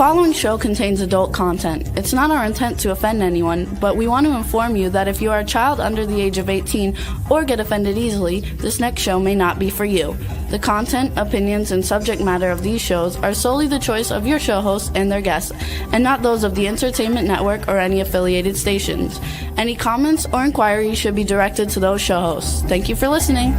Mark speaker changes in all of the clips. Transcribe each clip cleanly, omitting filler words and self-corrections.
Speaker 1: following show contains adult content. It's not our intent to offend anyone, but we want to inform you that if you are a child under the age of 18 or get offended easily, this next show may not be for you. The content, opinions, and subject matter of these shows are solely the choice of your show hosts and their guests, and not those of the Entertainment Network or any affiliated stations. Any comments or inquiries should be directed to those show hosts. Thank you for listening.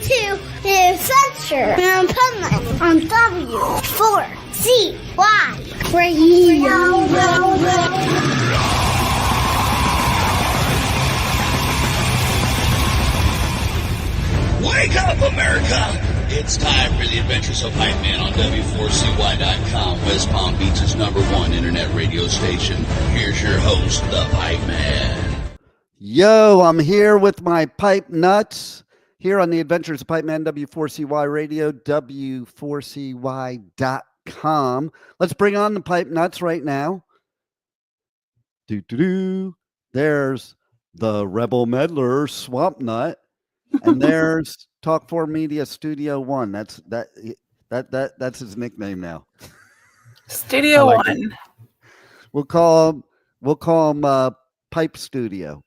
Speaker 2: To the adventure on Pipeman on W4CY Radio.
Speaker 3: Wake up, America! It's time for the adventures of Pipeman on W4CY.com, West Palm Beach's #1 internet radio station. Here's your host, the Pipeman.
Speaker 4: Yo, I'm here with my pipe nuts. Here on the Adventures of Pipeman, W4CY Radio, W4CY.com. Let's bring on the pipe nuts right now. There's the Rebel Meddler, Swamp Nut. And there's Talk 4 Media Studio One. That's his nickname now.
Speaker 5: Studio
Speaker 4: like
Speaker 5: One.
Speaker 4: It. We'll call him Pipe Studio.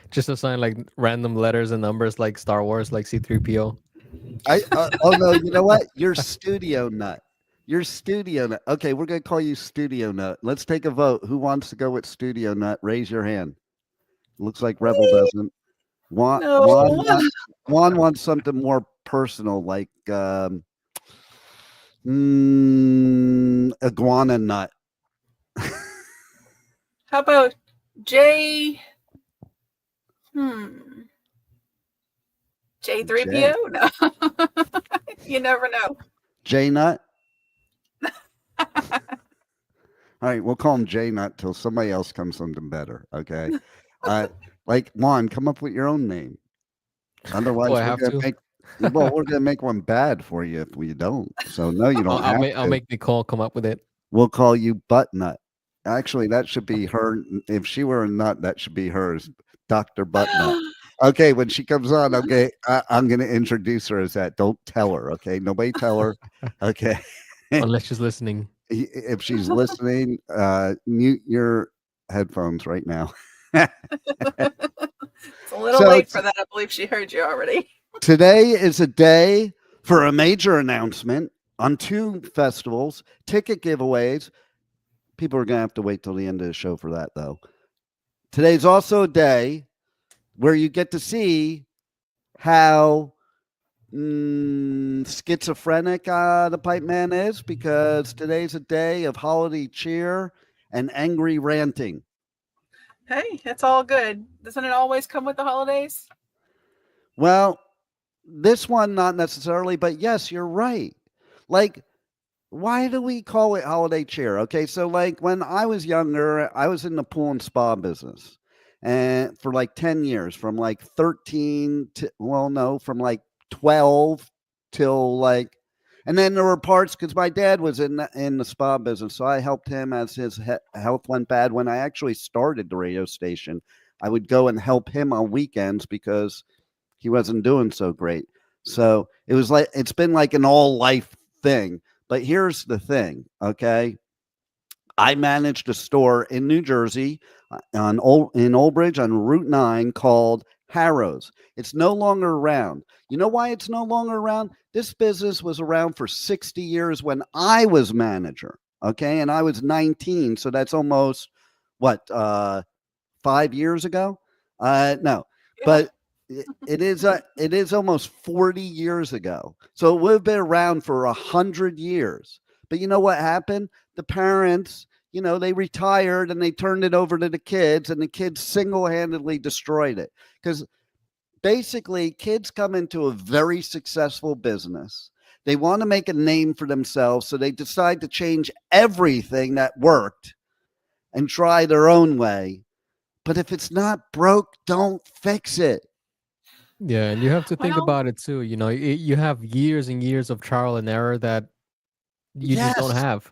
Speaker 6: Just assign like random letters and numbers like Star Wars, like C-3PO.
Speaker 4: Oh no, you know what? You're Studio Nut. You're Studio Nut. Okay, we're gonna call you Studio Nut. Let's take a vote. Who wants to go with Studio Nut? Raise your hand. Looks like Rebel doesn't. Juan wants something more personal, like Iguana Nut.
Speaker 5: How about J? J3PO? No. You never know.
Speaker 4: J Nut? All right, we'll call him J Nut till somebody else comes something better. Okay. Like Juan, come up with your own name. Otherwise, we're gonna make one bad for you if we don't. So no, you don't.
Speaker 6: I'll make Nicole come up with it.
Speaker 4: We'll call you Butt Nut. Actually, that should be her. If she were a nut, that should be hers. Dr. Buttnut. Okay, when she comes on, okay, I'm going to introduce her as that. Don't tell her, okay? Nobody tell her, okay?
Speaker 6: Unless she's listening.
Speaker 4: If she's listening, mute your headphones right now.
Speaker 5: It's a little late for that. I believe she heard you already.
Speaker 4: Today is a day for a major announcement on 2 festivals, ticket giveaways. People are going to have to wait till the end of the show for that, though. Today's also a day where you get to see how schizophrenic the Pipe Man is, because today's a day of holiday cheer and angry ranting.
Speaker 5: Hey, it's all good. Doesn't it always come with the holidays?
Speaker 4: Well, this one not necessarily, but yes, you're right. Like, why do we call it holiday cheer? Okay, so like when I was younger, I was in the pool and spa business, and for like 10 years, from like 13 to, from like 12 till like, and then there were parts, because my dad was in the spa business, so I helped him as his health went bad. When I actually started the radio station, I would go and help him on weekends because he wasn't doing so great. So it was like, it's been like an all life thing. But here's the thing, okay? I managed a store in New Jersey in Old Bridge on Route 9 called Harrow's. It's no longer around. You know why it's no longer around? This business was around for 60 years when I was manager, okay? And I was 19, so that's almost, 5 years ago? No, but it is almost 40 years ago. So it would have been around for 100 years. But you know what happened? The parents, they retired and they turned it over to the kids, and the kids single-handedly destroyed it. Because basically, kids come into a very successful business. They want to make a name for themselves, so they decide to change everything that worked and try their own way. But if it's not broke, don't fix it.
Speaker 6: Yeah, and you have to think about it too. You have years and years of trial and error that you just don't have.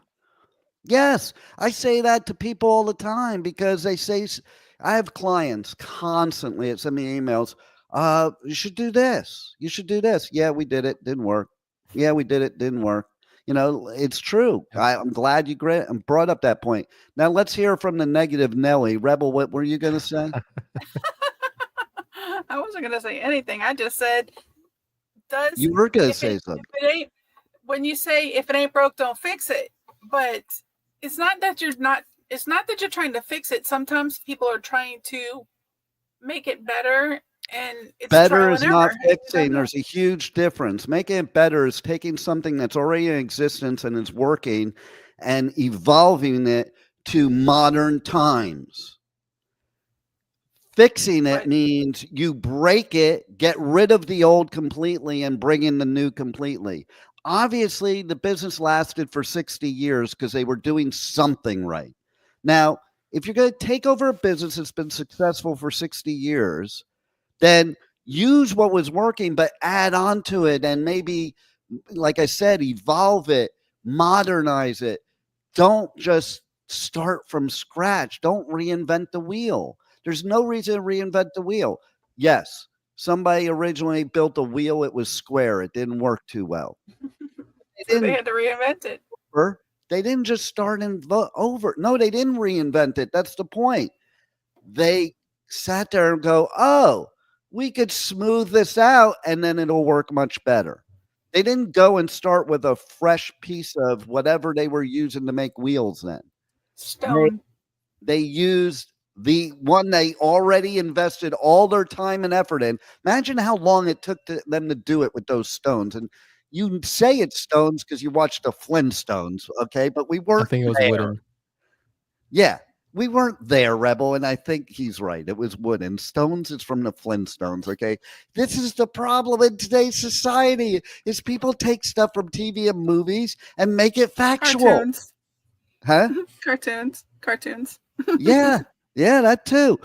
Speaker 4: Yes, I say that to people all the time, because they say, I have clients constantly that send me emails. You should do this. You should do this. Yeah, we did it. Didn't work. Yeah, we did it. Didn't work. It's true.
Speaker 6: Yep.
Speaker 4: I'm glad you brought up that point. Now let's hear from the negative Nelly. Rebel, what were you going to say?
Speaker 5: I wasn't going to say anything. I just said,
Speaker 4: You were going to
Speaker 5: if
Speaker 4: say
Speaker 5: it,
Speaker 4: something.
Speaker 5: if it ain't, when you say if it ain't broke, don't fix it. But it's not that you're trying to fix it. Sometimes people are trying to make it better, and it's
Speaker 4: Better
Speaker 5: trial
Speaker 4: is
Speaker 5: and
Speaker 4: not
Speaker 5: error.
Speaker 4: fixing. There's a huge difference. Making it better is taking something that's already in existence and is working and evolving it to modern times. Fixing it
Speaker 5: But
Speaker 4: means you break it, get rid of the old completely, and bring in the new completely. Obviously, the business lasted for 60 years because they were doing something right. Now, if you're going to take over a business that's been successful for 60 years, then use what was working, but add on to it and maybe, like I said, evolve it, modernize it. Don't just start from scratch. Don't reinvent the wheel. There's no reason to reinvent the wheel. Yes, somebody originally built a wheel. It was square. It didn't work too well.
Speaker 5: so they had to reinvent it.
Speaker 4: They didn't just start and over. No, they didn't reinvent it. That's the point. They sat there and go, oh, we could smooth this out and then it'll work much better. They didn't go and start with a fresh piece of whatever they were using to make wheels then.
Speaker 5: Stone.
Speaker 4: They used the one they already invested all their time and effort in. Imagine how long it took them to do it with those stones. And you say it's stones because you watched the Flintstones, okay? But we
Speaker 6: I
Speaker 4: weren't
Speaker 6: think it was
Speaker 4: there.
Speaker 6: wooden.
Speaker 4: Yeah, we weren't there, Rebel, and I think he's right. It was wooden. Stones is from the Flintstones, okay? This is the problem in today's society is people take stuff from TV and movies and make it factual.
Speaker 5: Cartoons.
Speaker 4: Huh?
Speaker 5: Cartoons.
Speaker 4: Yeah, that too.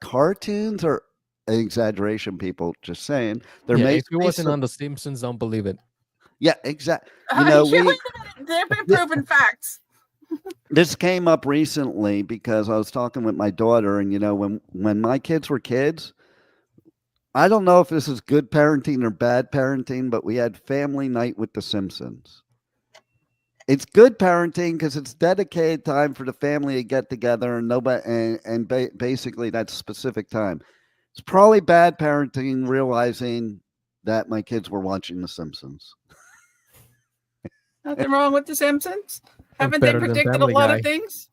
Speaker 4: Cartoons are an exaggeration, people, just saying. They're
Speaker 6: Yeah,
Speaker 4: made
Speaker 6: if it wasn't on The Simpsons, don't believe it.
Speaker 4: Yeah, exactly.
Speaker 5: They've been proven facts.
Speaker 4: This came up recently because I was talking with my daughter, and when my kids were kids, I don't know if this is good parenting or bad parenting, but we had family night with The Simpsons. It's good parenting because it's dedicated time for the family to get together, and basically that's specific time. It's probably bad parenting realizing that my kids were watching The Simpsons.
Speaker 5: Nothing wrong with The Simpsons. Haven't they
Speaker 6: Better than
Speaker 5: predicted a
Speaker 6: Family
Speaker 5: lot
Speaker 6: Guy.
Speaker 5: of things?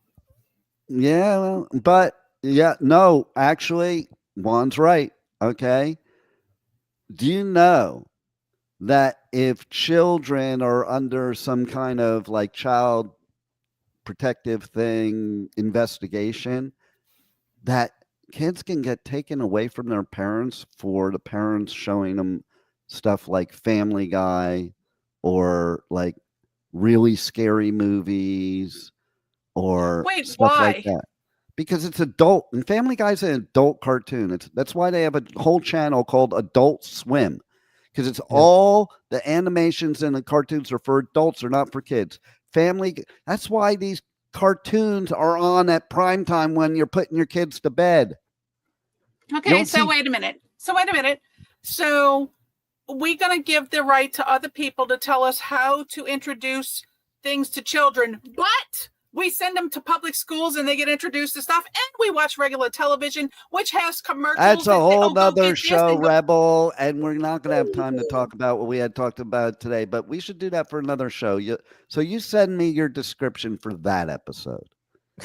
Speaker 4: Yeah, well, but no, actually, Juan's right. Okay. Do you know that if children are under some kind of like child protective thing investigation, that kids can get taken away from their parents for the parents showing them stuff like Family Guy or like really scary movies or
Speaker 5: Wait,
Speaker 4: stuff like
Speaker 5: why?
Speaker 4: that. Because it's adult, and Family Guy's an adult cartoon. That's why they have a whole channel called Adult Swim, because it's all the animations and the cartoons are for adults, they're not for kids. That's why these cartoons are on at prime time when you're putting your kids to bed.
Speaker 5: Okay, wait a minute. So we're going to give the right to other people to tell us how to introduce things to children, but we send them to public schools and they get introduced to stuff, and we watch regular television, which has commercials.
Speaker 4: That's a whole nother show, Rebel, and we're not going to have time to talk about what we had talked about today, but we should do that for another show. So you send me your description for that episode.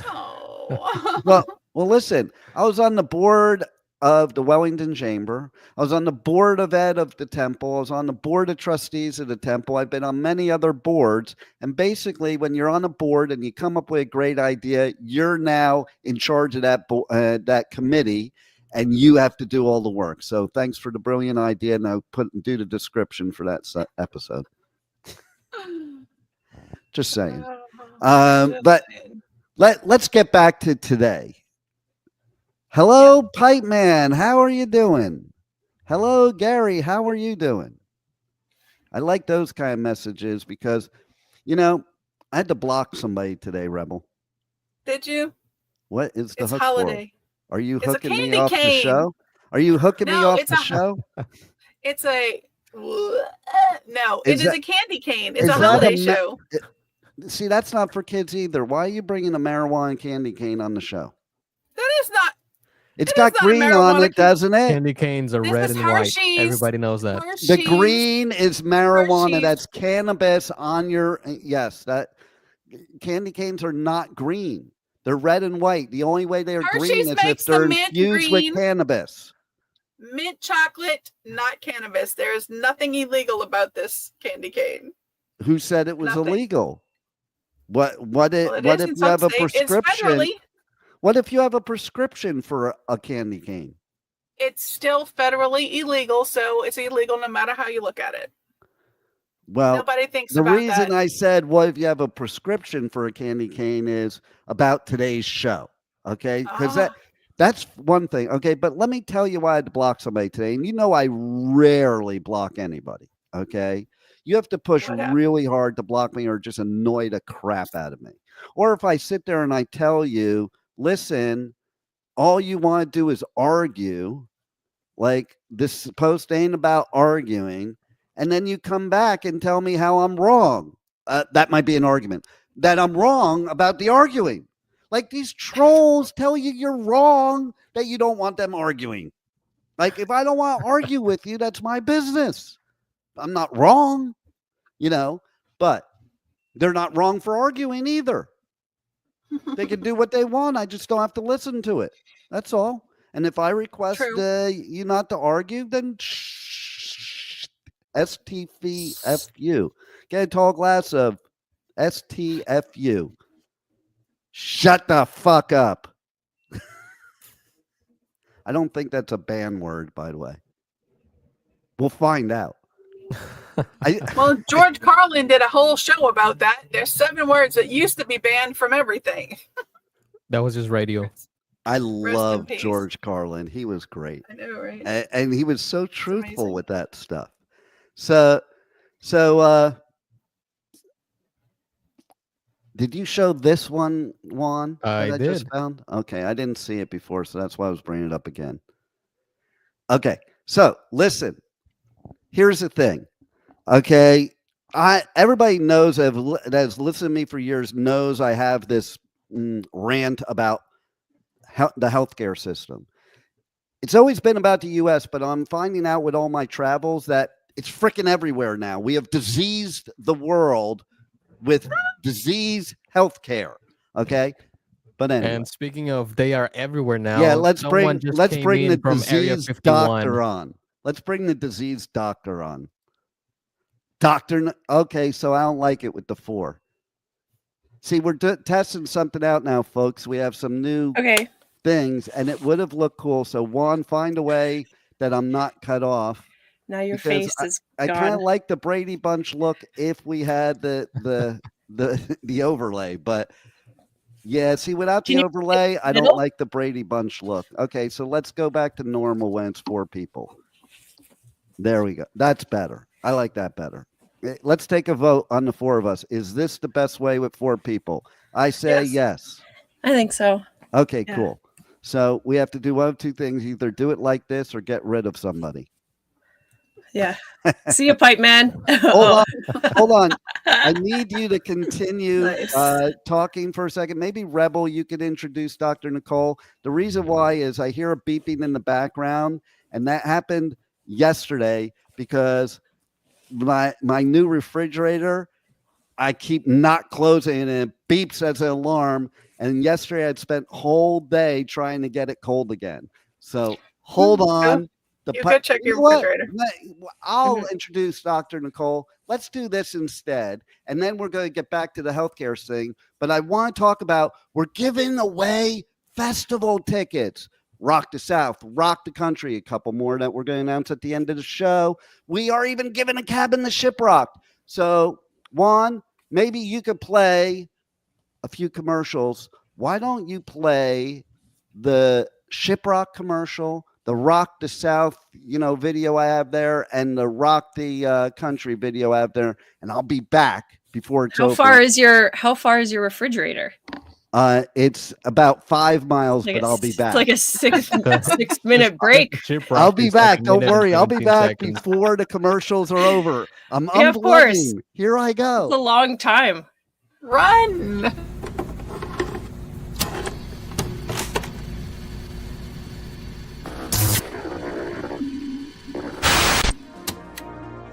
Speaker 5: Oh.
Speaker 4: Well, listen, I was on the board of the Wellington Chamber. I was on the board of ed of the temple. I was on the board of trustees of the temple. I've been on many other boards. And basically, when you're on a board and you come up with a great idea, you're now in charge of that committee, and you have to do all the work. So thanks for the brilliant idea. Now do the description for that episode. Just saying. But let's get back to today. Hello, Pipeman. How are you doing? Hello, Gary. How are you doing? I like those kind of messages because, I had to block somebody today, Rebel.
Speaker 5: Did you?
Speaker 4: What is the
Speaker 5: It's
Speaker 4: hook
Speaker 5: holiday.
Speaker 4: Are you
Speaker 5: It's a
Speaker 4: hooking me
Speaker 5: candy
Speaker 4: off the
Speaker 5: cane.
Speaker 4: show? Are you hooking me
Speaker 5: No,
Speaker 4: off
Speaker 5: it's
Speaker 4: the
Speaker 5: a
Speaker 4: show?
Speaker 5: it's a no, it is a candy cane. It's a
Speaker 4: is that
Speaker 5: holiday show.
Speaker 4: See, that's not for kids either. Why are you bringing a marijuana candy cane on the show?
Speaker 5: That is not.
Speaker 4: It's
Speaker 5: It is
Speaker 4: got
Speaker 5: not a
Speaker 4: green on
Speaker 5: marijuana
Speaker 4: it, doesn't it?
Speaker 6: Candy canes are
Speaker 5: This
Speaker 6: red
Speaker 5: is
Speaker 6: and white.
Speaker 5: Hershey's.
Speaker 6: Everybody knows that.
Speaker 4: The
Speaker 5: Hershey's.
Speaker 4: green is marijuana.
Speaker 5: Hershey's.
Speaker 4: That's cannabis on your yes. That candy canes are not green. They're red and white. The only way they're green
Speaker 5: Hershey's
Speaker 4: is if
Speaker 5: makes
Speaker 4: they're
Speaker 5: the mint
Speaker 4: infused
Speaker 5: green.
Speaker 4: with cannabis.
Speaker 5: Mint chocolate, not cannabis. There is nothing illegal about this candy cane.
Speaker 4: Who said it was
Speaker 5: Nothing.
Speaker 4: illegal? What
Speaker 5: Well, it
Speaker 4: what
Speaker 5: is
Speaker 4: if
Speaker 5: in
Speaker 4: you have
Speaker 5: some
Speaker 4: a
Speaker 5: states. It's
Speaker 4: prescription?
Speaker 5: federally.
Speaker 4: What if you have a prescription for a candy cane?
Speaker 5: It's still federally illegal, so it's illegal no matter how you look at it.
Speaker 4: Well,
Speaker 5: Nobody thinks
Speaker 4: the
Speaker 5: about
Speaker 4: reason
Speaker 5: that.
Speaker 4: I said what if you have a prescription for a candy cane is about today's show. Okay, because that's one thing. Okay, but let me tell you why I had to block somebody today. And you know I rarely block anybody. Okay. You have to push really hard to block me or just annoy the crap out of me. Or if I sit there and I tell you, listen, all you want to do is argue, like this post ain't about arguing, and then you come back and tell me how I'm wrong. That might be an argument. That I'm wrong about the arguing. Like these trolls tell you you're wrong, that you don't want them arguing. Like if I don't want to argue with you, that's my business. I'm not wrong, but they're not wrong for arguing either. They can do what they want. I just don't have to listen to it. That's all. And if I request you not to argue, then STFU. Get a tall glass of STFU. Shut the fuck up. I don't think that's a ban word, by the way. We'll find out.
Speaker 5: Well, George Carlin did a whole show about that. There's 7 words that used to be banned from everything.
Speaker 6: That was just radio.
Speaker 4: I love George Carlin. He was great.
Speaker 5: I know, right?
Speaker 4: And he was so truthful with that stuff. So did you show this one, Juan?
Speaker 6: I did.
Speaker 4: Just found? Okay, I didn't see it before, so that's why I was bringing it up again. Okay, so listen. Here's the thing. Okay, everybody knows that has listened to me for years knows I have this rant about the healthcare system. It's always been about the U.S., but I'm finding out with all my travels that it's freaking everywhere now. We have diseased the world with disease healthcare. Okay, but anyway.
Speaker 6: And speaking of, they are everywhere now.
Speaker 4: Yeah, let's bring the disease doctor on. Let's bring the disease doctor on. Okay, so I don't like it with the 4. See, we're testing something out now, folks. We have some new things, and it would have looked cool. So, Juan, find a way that I'm not cut off.
Speaker 7: Now your face is
Speaker 4: I kind of like the Brady Bunch look if we had the overlay, but yeah, see, without the overlay, I don't like the Brady Bunch look. Okay, so let's go back to normal when it's 4 people. There we go. That's better. I like that better. Let's take a vote on the 4 of us. Is this the best way with 4 people? I say yes.
Speaker 7: I think so.
Speaker 4: Okay, cool. So we have to do one of 2 things. Either do it like this or get rid of somebody.
Speaker 7: Yeah. See you, Pipeman.
Speaker 4: Hold on. I need you to continue talking for a second. Maybe Rebel, you could introduce Dr. Nicole. The reason why is I hear a beeping in the background, and that happened yesterday because my new refrigerator, I keep not closing and it beeps as an alarm. And yesterday I'd spent whole day trying to get it cold again. So hold on.
Speaker 5: You could check your refrigerator.
Speaker 4: I'll introduce Dr. Nicole. Let's do this instead. And then we're going to get back to the healthcare thing. But I want to talk about, we're giving away festival tickets. Rock the South, Rock the Country, a couple more that we're going to announce at the end of the show. We are even giving a cabin to Shiprock. So, Juan, maybe you could play a few commercials. Why don't you play the Shiprock commercial, the Rock the South, video I have there, and the Rock the Country video I have there, and I'll be back before it's over.
Speaker 7: How far is your refrigerator?
Speaker 4: It's about 5 miles, but I'll be back.
Speaker 7: It's like a 6-minute break.
Speaker 4: I'll be back. Don't worry. I'll be back
Speaker 6: seconds.
Speaker 4: before the commercials are over. I'm
Speaker 7: Yeah, of course.
Speaker 4: unplugging. Here I
Speaker 7: It's a
Speaker 4: go.
Speaker 7: long time.
Speaker 5: Run!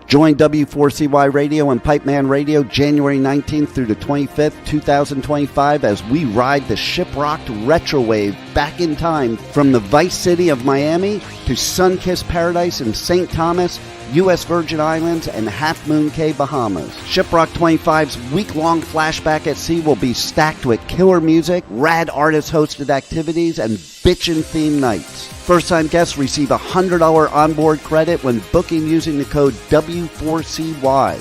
Speaker 4: Join W4CY Radio and Pipeman Radio January 19th through the 25th, 2025 as we ride the ship-rocked retro wave back in time from the Vice City of Miami to Sun-Kissed Paradise in St. Thomas, U.S. Virgin Islands, and Half Moon Cay, Bahamas. Shiprock 25's week-long flashback at sea will be stacked with killer music, rad artist-hosted activities, and bitchin'-themed nights. First-time guests receive $100 onboard credit when booking using the code W4CY.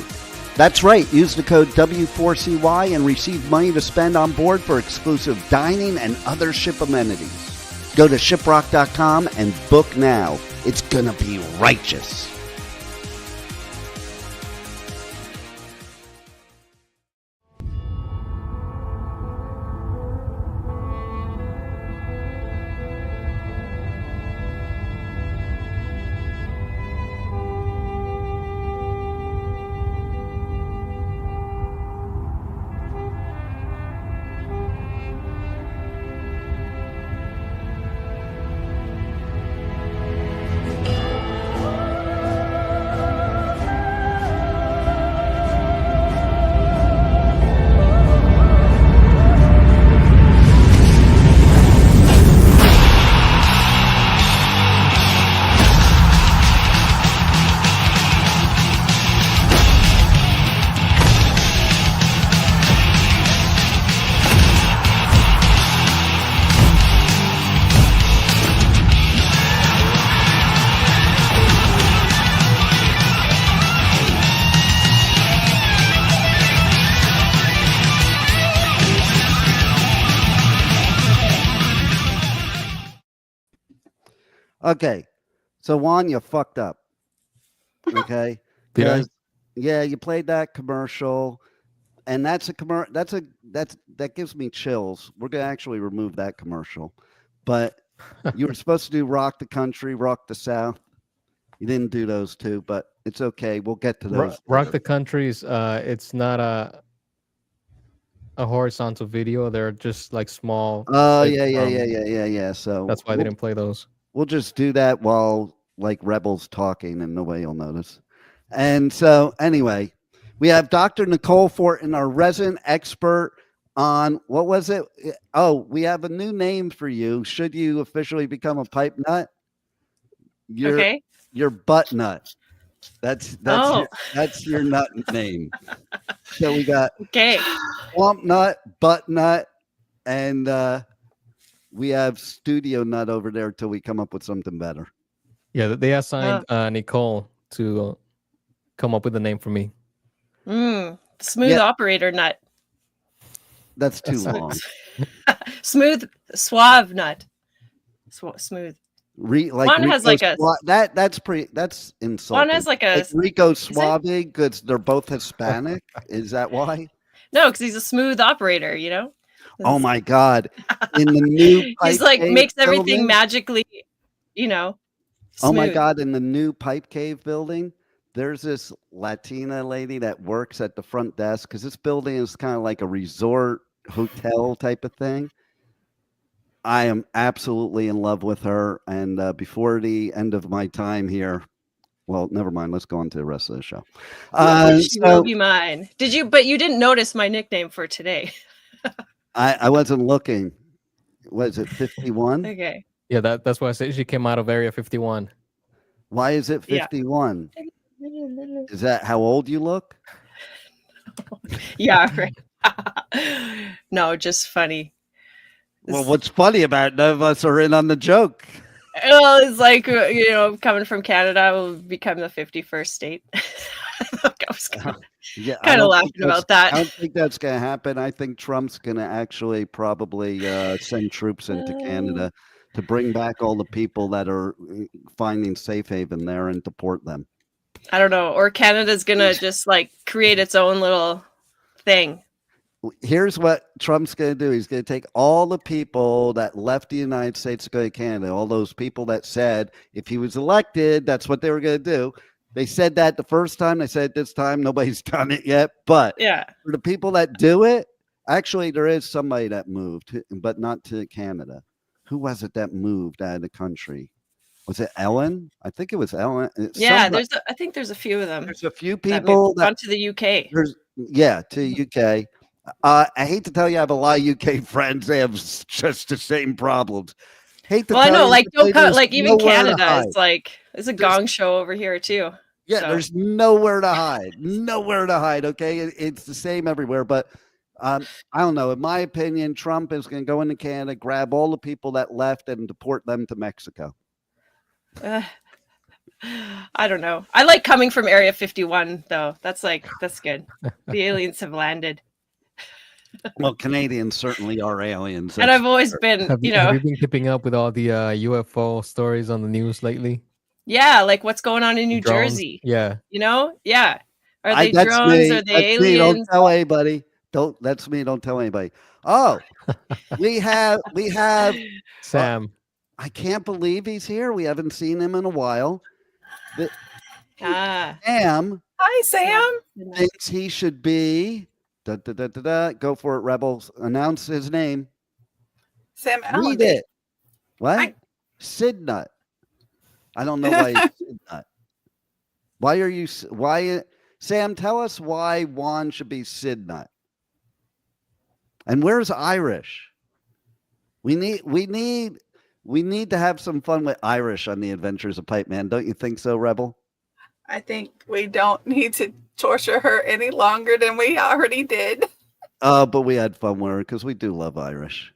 Speaker 4: That's right, use the code W4CY and receive money to spend on board for exclusive dining and other ship amenities. Go to shiprock.com and book now. It's gonna be righteous. Okay, so Juan, you fucked up. Okay, because yeah, you played that commercial, and that's a commercial. That gives me chills. We're gonna actually remove that commercial, but you were supposed to do "Rock the Country, Rock the South." You didn't do those two, but it's okay. We'll get to those.
Speaker 6: Rock the Country's. It's not a horizontal video. They're just like small.
Speaker 4: Oh yeah. So
Speaker 6: that's why they didn't play those.
Speaker 4: We'll just do that while like Rebel's talking and nobody will notice. And so anyway, we have Dr. Nicole Fortin, our resident expert on what was it? Oh, we have a new name for you. Should you officially become a pipe nut? Your butt nut. That's your nut name. So we got swamp nut, butt nut, and we have studio nut over there till we come up with something better.
Speaker 6: Yeah, they assigned Nicole to come up with a name for me.
Speaker 7: Smooth operator nut.
Speaker 4: That's too long.
Speaker 7: Smooth, suave nut. Smooth.
Speaker 4: One has like a that's insulting.
Speaker 7: One has like a
Speaker 4: Rico Suave because they're both Hispanic. Is that why?
Speaker 7: No, because he's a smooth operator, you know.
Speaker 4: Oh my God! In the new
Speaker 7: he's like makes everything magically, you know.
Speaker 4: Smooth. Oh my God! In the new Pipe Cave building, there's this Latina lady that works at the front desk because this building is kind of like a resort hotel type of thing. I am absolutely in love with her, and before the end of my time here, well, never mind. Let's go on to the rest of the show.
Speaker 7: She will be mine. Did you? But you didn't notice my nickname for today.
Speaker 4: I wasn't looking. Was it 51?
Speaker 7: Okay.
Speaker 6: Yeah, that's why I said she came out of Area 51.
Speaker 4: Why is it 51? Is that how old you look?
Speaker 7: Yeah, right. No, just funny.
Speaker 4: Well, what's funny about it, none of us are in on the joke.
Speaker 7: Well, it's like, you know, coming from Canada, will become the 51st state. I was kind of laughing about that.
Speaker 4: I don't think that's going to happen. I think Trump's going to actually probably send troops into Canada to bring back all the people that are finding safe haven there and deport them.
Speaker 7: I don't know. Or Canada's going to just like create its own little thing.
Speaker 4: here's what Trump's going to do. He's going to take all the people that left the United States to go to Canada, all those people that said if he was elected, that's what they were going to do. They said that the first time. They said this time. Nobody's done it yet. But for the people that do it, actually, there is somebody that moved, but not to Canada. Who was it that moved out of the country? Was it Ellen? I think it was Ellen.
Speaker 7: Yeah, I think there's a few of them.
Speaker 4: There's a few people
Speaker 7: that went to the UK.
Speaker 4: To UK. I hate to tell you, I have a lot of UK friends. They have just the same problems.
Speaker 7: I know, like don't come, like even Canada. It's like it's a gong show over here too.
Speaker 4: Yeah, so. There's nowhere to hide. Nowhere to hide. Okay, it's the same everywhere. But I don't know. In my opinion, Trump is going to go into Canada, grab all the people that left, and deport them to Mexico.
Speaker 7: I don't know. I like coming from Area 51 though. That's good. The aliens have landed.
Speaker 4: Well, Canadians certainly are aliens.
Speaker 7: And I've always been,
Speaker 6: have you been keeping up with all the UFO stories on the news lately?
Speaker 7: Yeah, like what's going on in New Jersey?
Speaker 6: Yeah.
Speaker 7: Yeah. Are they drones? Are they aliens?
Speaker 4: Me. Don't tell anybody. That's me. Don't tell anybody. Oh, we have
Speaker 6: Sam.
Speaker 4: I can't believe he's here. We haven't seen him in a while. Sam.
Speaker 5: Hi, Sam.
Speaker 4: Thinks he should be. Go for it, Rebels. Announce his name.
Speaker 5: Sam Allen.
Speaker 4: Read it. What? Sidnut. I don't know why he's Sidnut. Why Sam, tell us why Juan should be Sidnut. And where's Irish? We need to have some fun with Irish on the Adventures of Pipeman. Don't you think so, Rebel?
Speaker 5: I think we don't need to torture her any longer than we already did.
Speaker 4: But we had fun with her because we do love Irish.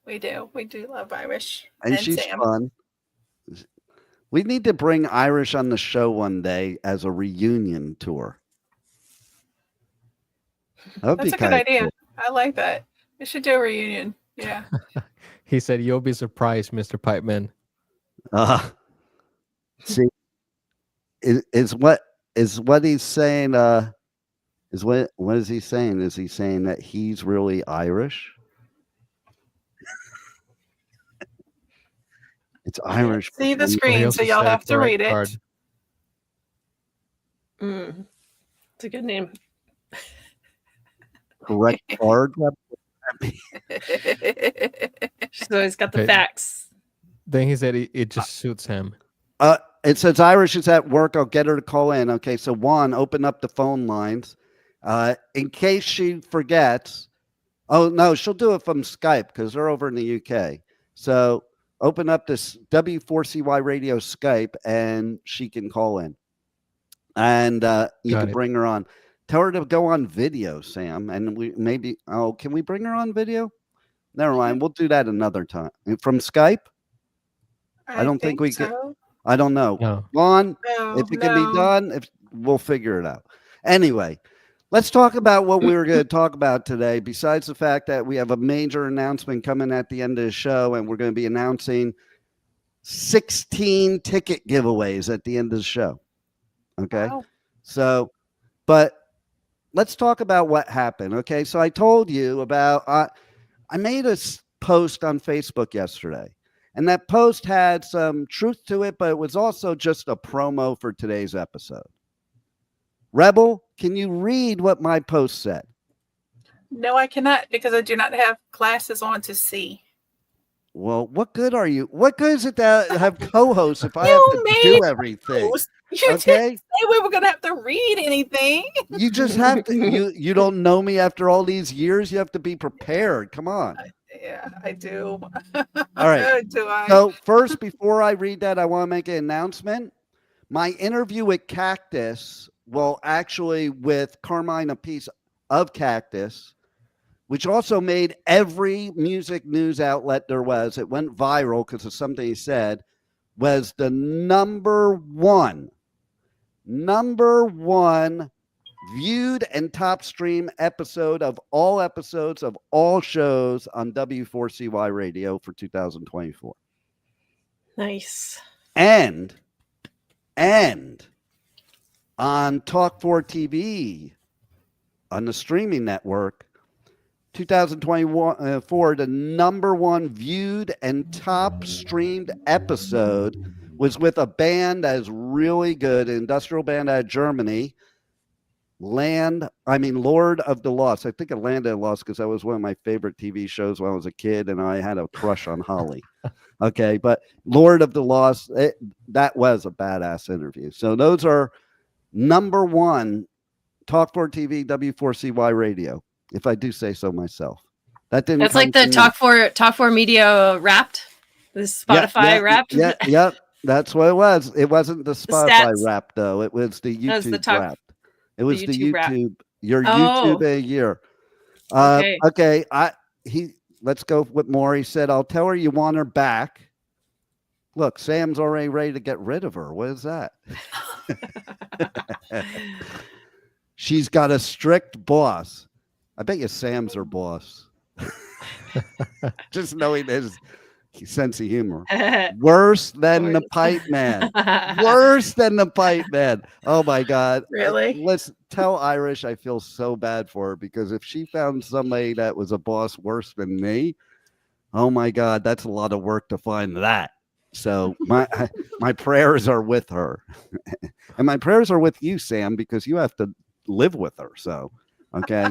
Speaker 5: We do love Irish.
Speaker 4: And she's Sam. Fun. We need to bring Irish on the show one day as a reunion tour.
Speaker 5: That's a good idea. Cool. I like that. We should do a reunion. Yeah.
Speaker 6: He said, "You'll be surprised, Mr. Pipeman."
Speaker 4: See, is what he's saying? Is what is he saying? Is he saying that he's really Irish? It's Irish.
Speaker 5: See the screen, so y'all have to read it.
Speaker 7: It's a good name.
Speaker 4: Correct card.
Speaker 7: So he's got the facts.
Speaker 6: Then he said it just suits him.
Speaker 4: It says Irish is at work. I'll get her to call in. Okay, so Juan, open up the phone lines. In case she forgets. Oh, no, she'll do it from Skype because they're over in the UK. So open up this W4CY radio Skype and she can call in. And you can bring her on. Tell her to go on video, Sam. And can we bring her on video? Never mind. We'll do that another time. From Skype? I don't think we
Speaker 5: so.
Speaker 4: can. I don't know.
Speaker 6: No.
Speaker 4: Juan, if it can be done, we'll figure it out. Anyway, let's talk about what we were going to talk about today, besides the fact that we have a major announcement coming at the end of the show, and we're going to be announcing 16 ticket giveaways at the end of the show. Okay? Wow. So, but let's talk about what happened. Okay? So I told you about, I made a post on Facebook yesterday. And that post had some truth to it, but it was also just a promo for today's episode. Rebel, can you read what my post said?
Speaker 5: No, I cannot because I do not have glasses on to see.
Speaker 4: Well, what good are you? What good is it to have co-hosts if I have to do everything?
Speaker 5: You didn't say we were going to have to read anything.
Speaker 4: You just have to. You don't know me after all these years. You have to be prepared. Come on.
Speaker 5: Yeah, I do.
Speaker 4: All right. So first, before I read that, I want to make an announcement. My interview with Cactus, with Carmine, a piece of Cactus, which also made every music news outlet there was. It went viral because of something he said, was the number one viewed and top stream episode of all shows on W4CY radio for 2024.
Speaker 7: Nice.
Speaker 4: And on Talk 4 TV on the streaming network, 2024, the number one viewed and top streamed episode was with a band that is really good, an industrial band out of Germany. Lord of the Lost. I think of Land of the Lost because that was one of my favorite TV shows when I was a kid, and I had a crush on Holly. Okay, but Lord of the Lost, that was a badass interview. So those are number one, Talk 4 TV, W4CY radio, if I do say so myself. That's
Speaker 7: like the Talk 4 Media Wrapped, the Spotify Wrapped.
Speaker 4: Yeah, that's what it was. It wasn't the Spotify Wrapped though. It was the YouTube Wrapped. It was the YouTube. Your YouTube a year. Okay. Let's go with more. He said, "I'll tell her you want her back." Look, Sam's already ready to get rid of her. What is that? She's got a strict boss. I bet you Sam's her boss. Just knowing his sense of humor. Worse than the Pipeman. Worse than the Pipeman. Oh my God.
Speaker 7: Really?
Speaker 4: Let's tell Irish I feel so bad for her, because if she found somebody that was a boss worse than me, oh my God, that's a lot of work to find that. So my prayers are with her. And my prayers are with you, Sam, because you have to live with her. So, okay.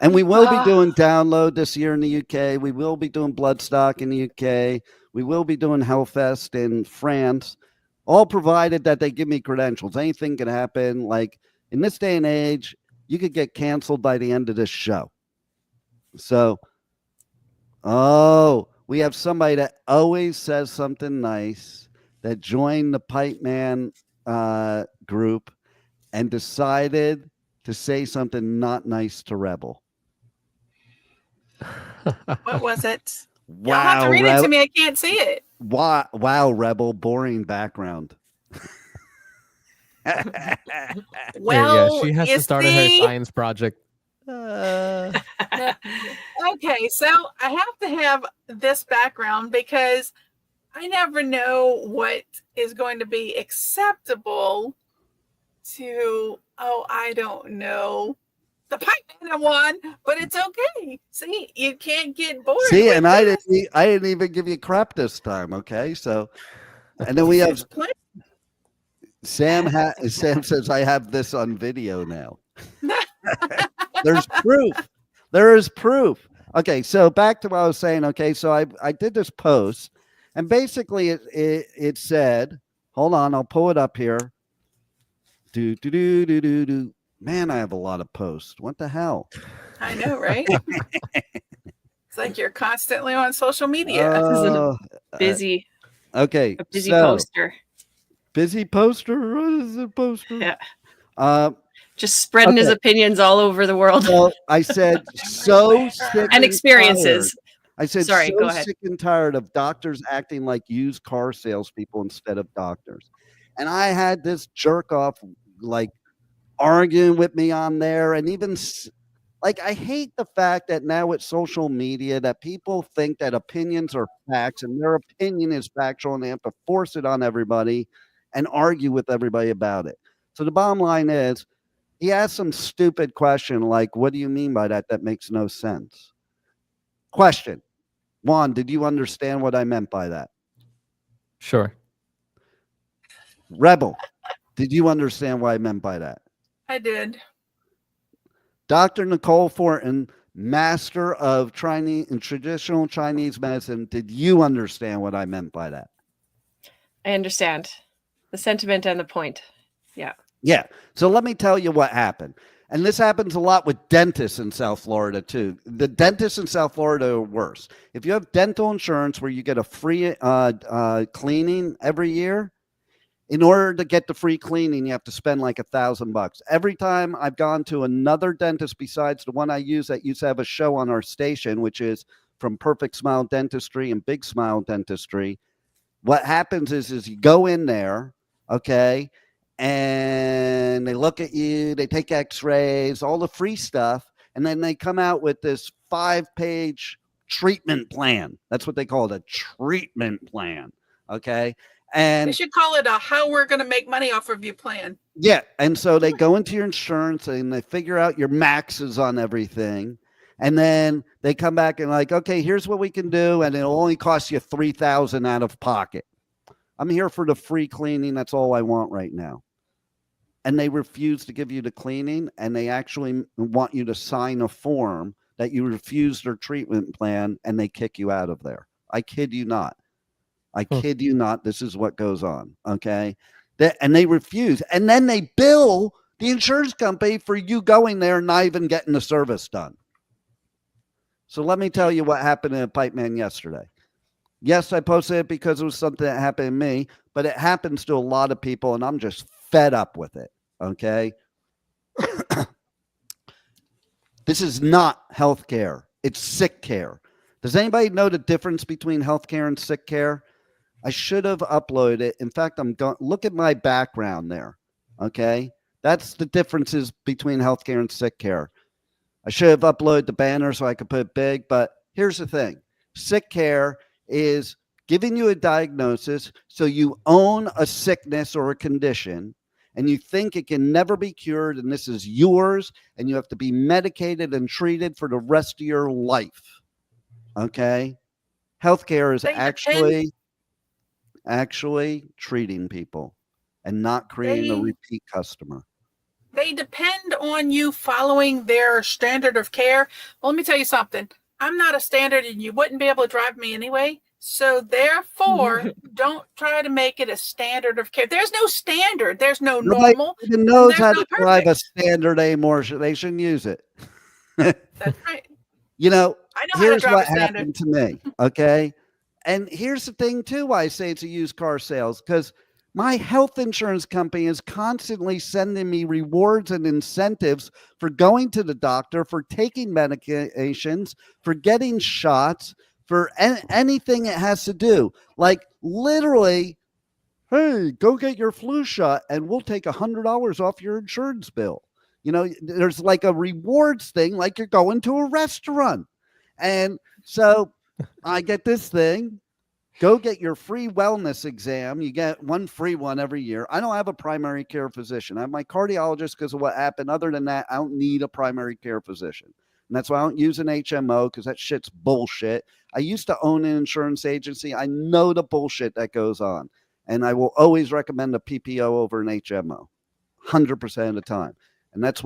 Speaker 4: And we will be doing Download this year in the UK. We will be doing Bloodstock in the UK. We will be doing Hellfest in France, all provided that they give me credentials. Anything can happen. Like in this day and age, you could get canceled by the end of this show. So, we have somebody that always says something nice, that joined the Pipeman group and decided to say something not nice to Rebel.
Speaker 5: What was it?
Speaker 4: Wow,
Speaker 5: you'll have to read it to me. I can't see it.
Speaker 4: Wow, Rebel, boring background.
Speaker 5: Well,
Speaker 6: she has to start her science project.
Speaker 5: Okay, so I have to have this background because I never know what is going to be acceptable to, I don't know, the Pipeman one, but it's okay. See, you can't get bored.
Speaker 4: See, and I didn't even give you crap this time. Okay, so, and then we have Sam. Sam says I have this on video now. There's proof. There is proof. Okay, so back to what I was saying. Okay, so I did this post, and basically it said, hold on, I'll pull it up here. Man, I have a lot of posts. What the hell?
Speaker 5: I know, right? It's like you're constantly on social media.
Speaker 7: Busy.
Speaker 4: Okay.
Speaker 7: A busy poster.
Speaker 4: Busy poster? What is a poster?
Speaker 7: Yeah. Just spreading his opinions all over the world.
Speaker 4: Well, I said so sick
Speaker 7: and experiences.
Speaker 4: Tired. I said
Speaker 7: Sorry, go ahead.
Speaker 4: Sick and tired of doctors acting like used car salespeople instead of doctors. And I had this jerk off like arguing with me on there, and even like I hate the fact that now with social media that people think that opinions are facts and their opinion is factual and they have to force it on everybody and argue with everybody about it. So the bottom line is he asked some stupid question like, what do you mean by that? That makes no sense. Question. Juan, did you understand what I meant by that?
Speaker 6: Sure.
Speaker 4: Rebel, did you understand what I meant by that?
Speaker 5: I did.
Speaker 4: Dr. Nicole Fortin, master of Chinese and traditional Chinese medicine, did you understand what I meant by that?
Speaker 7: I understand the sentiment and the point. Yeah.
Speaker 4: Yeah. So let me tell you what happened. And this happens a lot with dentists in South Florida, too. The dentists in South Florida are worse. If you have dental insurance where you get a free cleaning every year, in order to get the free cleaning, you have to spend like $1,000. Every time I've gone to another dentist besides the one I use that used to have a show on our station, which is from Perfect Smile Dentistry and Big Smile Dentistry, what happens is you go in there, okay, and they look at you, they take x-rays, all the free stuff, and then they come out with this 5-page treatment plan. That's what they call it, a treatment plan, okay? And
Speaker 5: they should call it a how we're going to make money off of you plan.
Speaker 4: Yeah. And so they go into your insurance and they figure out your maxes on everything. And then they come back and like, okay, here's what we can do. And it'll only cost you $3,000 out of pocket. I'm here for the free cleaning. That's all I want right now. And they refuse to give you the cleaning, and they actually want you to sign a form that you refuse their treatment plan, and they kick you out of there. I kid you not. I kid you not. This is what goes on. Okay. And they refuse. And then they bill the insurance company for you going there and not even getting the service done. So let me tell you what happened in Pipeman yesterday. Yes, I posted it because it was something that happened to me, but it happens to a lot of people, and I'm just fed up with it. Okay. This is not healthcare. It's sick care. Does anybody know the difference between healthcare and sick care? I should have uploaded it. In fact, I'm going look at my background there. Okay. That's the differences between healthcare and sick care. I should have uploaded the banner so I could put it big, but here's the thing. Sick care is giving you a diagnosis so you own a sickness or a condition and you think it can never be cured and this is yours and you have to be medicated and treated for the rest of your life. Okay? Healthcare is actually treating people and not creating a repeat customer.
Speaker 5: They depend on you following their standard of care. Well, let me tell you something. I'm not a standard and you wouldn't be able to drive me anyway. So therefore, don't try to make it a standard of care. There's no standard. There's no normal.
Speaker 4: Nobody even knows how to drive a standard anymore. They shouldn't use it.
Speaker 5: That's right.
Speaker 4: You know,
Speaker 5: I know
Speaker 4: here's
Speaker 5: how to drive
Speaker 4: what
Speaker 5: a standard.
Speaker 4: happened to me. Okay. And here's the thing too, why I say it's a used car sales, because my health insurance company is constantly sending me rewards and incentives for going to the doctor, for taking medications, for getting shots, for anything it has to do. Like literally, hey, go get your flu shot and we'll take $100 off your insurance bill. You know, there's like a rewards thing, like you're going to a restaurant. And so I get this thing. Go get your free wellness exam. You get one free one every year. I don't have a primary care physician. I have my cardiologist because of what happened. Other than that, I don't need a primary care physician. And that's why I don't use an HMO because that shit's bullshit. I used to own an insurance agency. I know the bullshit that goes on. And I will always recommend a PPO over an HMO 100% of the time. And that's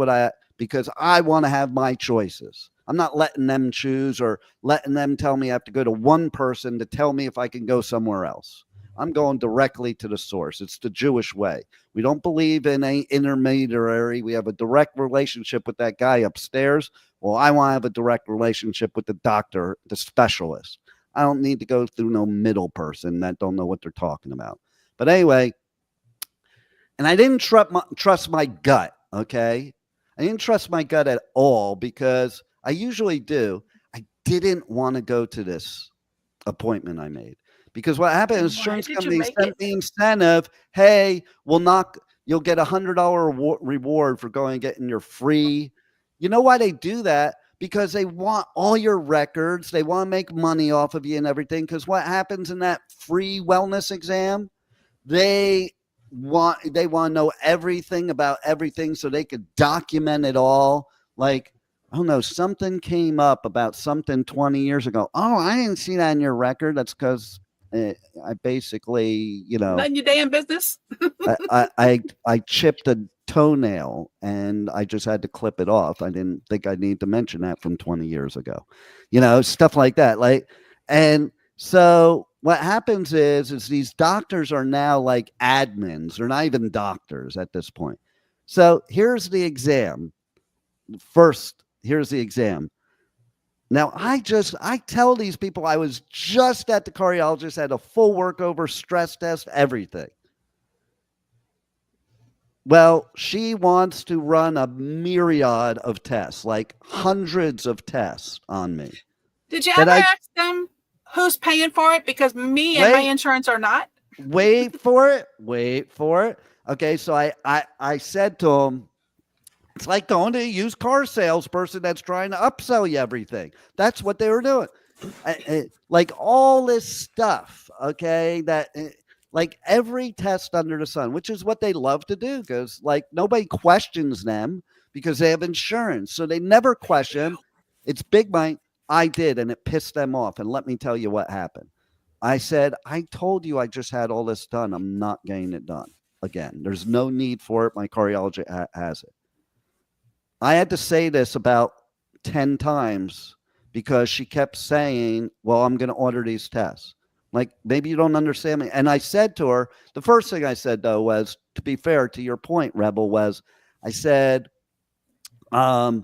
Speaker 4: because I want to have my choices. I'm not letting them choose or letting them tell me I have to go to one person to tell me if I can go somewhere else. I'm going directly to the source. It's the Jewish way. We don't believe in an intermediary. We have a direct relationship with that guy upstairs. Well, I want to have a direct relationship with the doctor, the specialist. I don't need to go through no middle person that don't know what they're talking about. But anyway, and I didn't trust my gut, okay? I didn't trust my gut at all because I usually do. I didn't want to go to this appointment I made because what happened is insurance companies sent the incentive. Hey, you'll get $100 reward for going and getting your free. You know why they do that? Because they want all your records. They want to make money off of you and everything. Because what happens in that free wellness exam? They want to know everything about everything so they could document it all. Like, I don't know, something came up about something 20 years ago. Oh, I didn't see that in your record. That's because I basically,
Speaker 5: not in your damn business.
Speaker 4: I chipped a toenail and I just had to clip it off. I didn't think I need to mention that from 20 years ago. Stuff like that. And so what happens is these doctors are now like admins. They're not even doctors at this point. So here's the exam. First, here's the exam. Now, I tell these people I was just at the cardiologist, had a full workover, stress test, everything. Well, she wants to run a myriad of tests, like hundreds of tests on me.
Speaker 5: Did you ever ask them who's paying for it? Because me and my insurance are not.
Speaker 4: Wait for it. Okay, so I said to them, it's like going to a used car salesperson that's trying to upsell you everything. That's what they were doing. Like all this stuff, okay, that like every test under the sun, which is what they love to do because like nobody questions them because they have insurance. So they never question. It's big money. I did, and it pissed them off. And let me tell you what happened. I said, I told you I just had all this done. I'm not getting it done again. There's no need for it. My cardiologist has it. I had to say this about 10 times because she kept saying, well, I'm going to order these tests. Like, maybe you don't understand me. And I said to her, the first thing I said, though, was, to be fair to your point, Rebel, was I said, you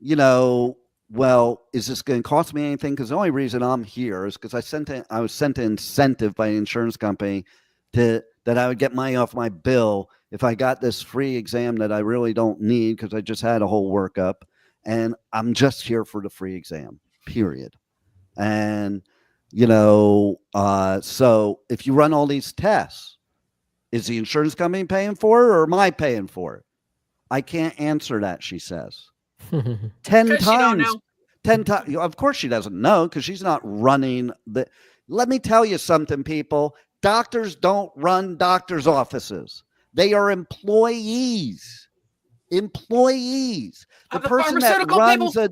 Speaker 4: know, well, is this going to cost me anything? Because the only reason I'm here is because I was sent an incentive by an insurance company that I would get money off my bill if I got this free exam that I really don't need because I just had a whole workup. And I'm just here for the free exam, period. And, you know, so if you run all these tests, is the insurance company paying for it or am I paying for it? I can't answer that, she says. 10 times. 10 times. Of course she doesn't know because she's not running the. Let me tell you something, people. Doctors don't run doctors' offices. They are employees. Employees. The person that runs a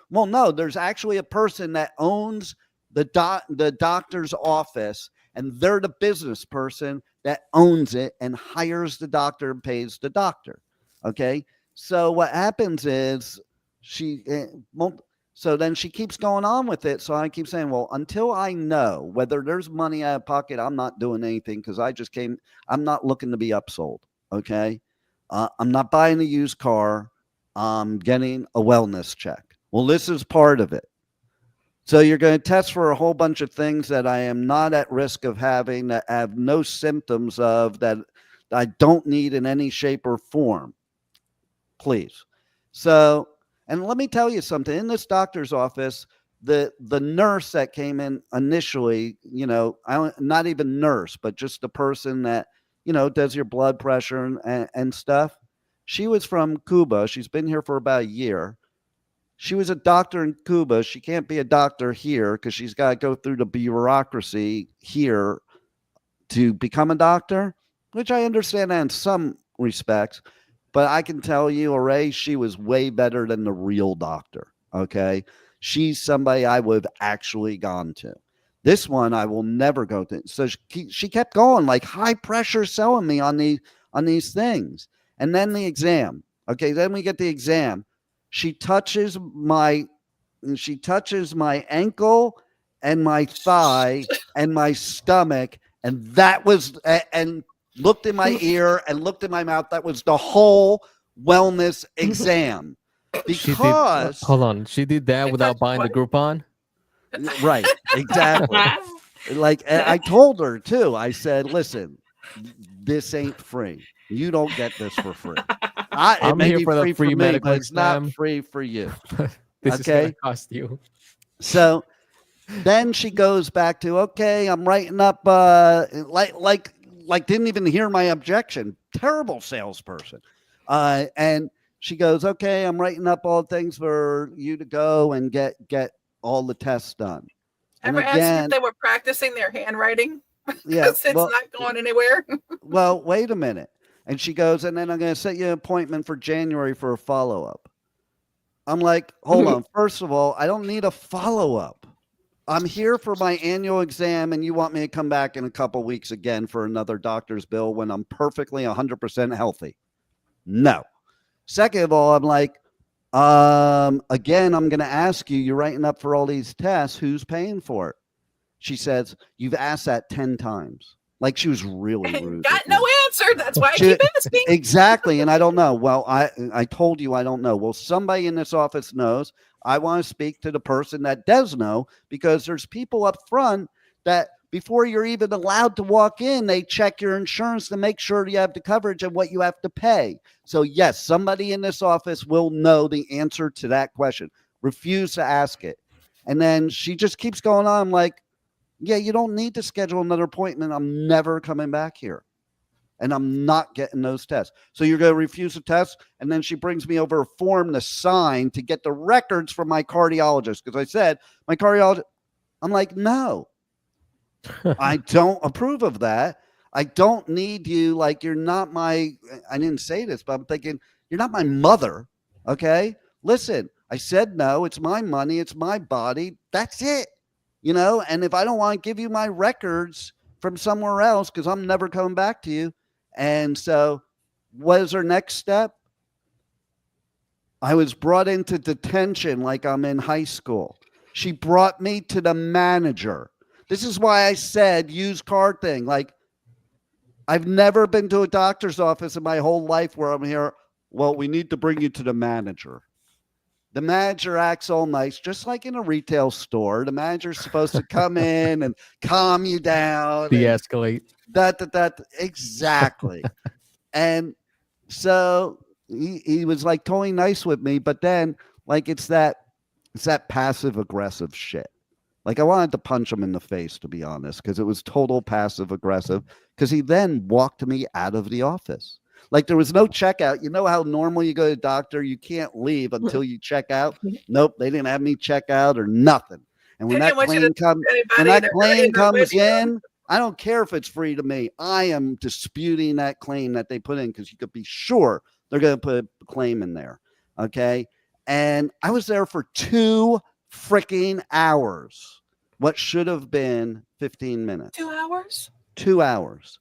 Speaker 4: well, no, there's actually a person that owns the doctor's office, and they're the business person that owns it and hires the doctor and pays the doctor. Okay. So what happens is so then she keeps going on with it. So I keep saying, well, until I know whether there's money out of pocket, I'm not doing anything because I'm not looking to be upsold. Okay. I'm not buying a used car. I'm getting a wellness check. Well, this is part of it. So you're going to test for a whole bunch of things that I am not at risk of having, that have no symptoms of, that I don't need in any shape or form. Please. So, and let me tell you something. In this doctor's office, the nurse that came in initially, you know, not even nurse, but just the person that, you know, does your blood pressure and stuff. She was from Cuba. She's been here for about a year. She was a doctor in Cuba. She can't be a doctor here because she's got to go through the bureaucracy here to become a doctor, which I understand in some respects. But I can tell you, Ray, she was way better than the real doctor. Okay. She's somebody I would have actually gone to. This one I will never go to. So she kept going, like, high pressure selling me on these things. And then the exam. Okay. Then we get the exam. She touches my ankle and my thigh and my stomach. And that was, and looked in my ear and looked in my mouth. That was the whole wellness exam. Because
Speaker 6: hold on, she did that without buying the Groupon?
Speaker 4: Right, exactly. Like, I told her too. I said, listen, this ain't free. You don't get this for free.
Speaker 6: I'm here for the free medical
Speaker 4: exam. It's not free for you.
Speaker 6: This is going to cost you.
Speaker 4: So then she goes back to, okay, I'm writing up, like didn't even hear my objection. Terrible salesperson. And she goes, okay, I'm writing up all things for you to go and get all the tests done.
Speaker 5: Ever asked if they were practicing their handwriting?
Speaker 4: Yeah,
Speaker 5: it's not going anywhere.
Speaker 4: Well, wait a minute. And she goes, and then I'm going to set you an appointment for January for a follow-up. I'm like, hold on. First of all, I don't need a follow-up. I'm here for my annual exam, and you want me to come back in a couple weeks again for another doctor's bill when I'm perfectly 100% healthy? No. Second of all, I'm like, again, I'm going to ask you, you're writing up for all these tests. Who's paying for it? She says, you've asked that 10 times. Like, she was really rude.
Speaker 5: Got no answer. That's why I keep asking.
Speaker 4: Exactly. And I don't know. Well, I told you I don't know. Well, somebody in this office knows. I want to speak to the person that does know, because there's people up front that before you're even allowed to walk in, they check your insurance to make sure you have the coverage and what you have to pay. So yes, somebody in this office will know the answer to that question. Refuse to ask it. And then she just keeps going on. I'm like, yeah, you don't need to schedule another appointment. I'm never coming back here. And I'm not getting those tests. So you're going to refuse the test? And then she brings me over a form to sign to get the records from my cardiologist. Because I said, my cardiologist, I'm like, no, I don't approve of that. I don't need you. Like, you're not my, I didn't say this, but I'm thinking, you're not my mother. Okay. Listen, I said no. It's my money. It's my body. That's it. And if I don't want to give you my records from somewhere else, because I'm never coming back to you. And so what is our next step? I was brought into detention like I'm in high school. She brought me to the manager. This is why I said used car thing. Like, I've never been to a doctor's office in my whole life where I'm here. Well, we need to bring you to the manager. The manager acts all nice, just like in a retail store. The manager's supposed to come in and calm you down.
Speaker 6: De-escalate.
Speaker 4: Exactly. And so he was like totally nice with me, but then like it's that passive aggressive shit. Like I wanted to punch him in the face, to be honest, because it was total passive aggressive. Because he then walked me out of the office. Like there was no checkout. You know how normal you go to the doctor, you can't leave until you check out. Nope, they didn't have me check out or nothing. And when that claim comes in, I don't care if it's free to me. I am disputing that claim that they put in because you could be sure they're going to put a claim in there. Okay. And I was there for 2 freaking hours. What should have been 15 minutes.
Speaker 5: 2 hours?
Speaker 4: 2 hours.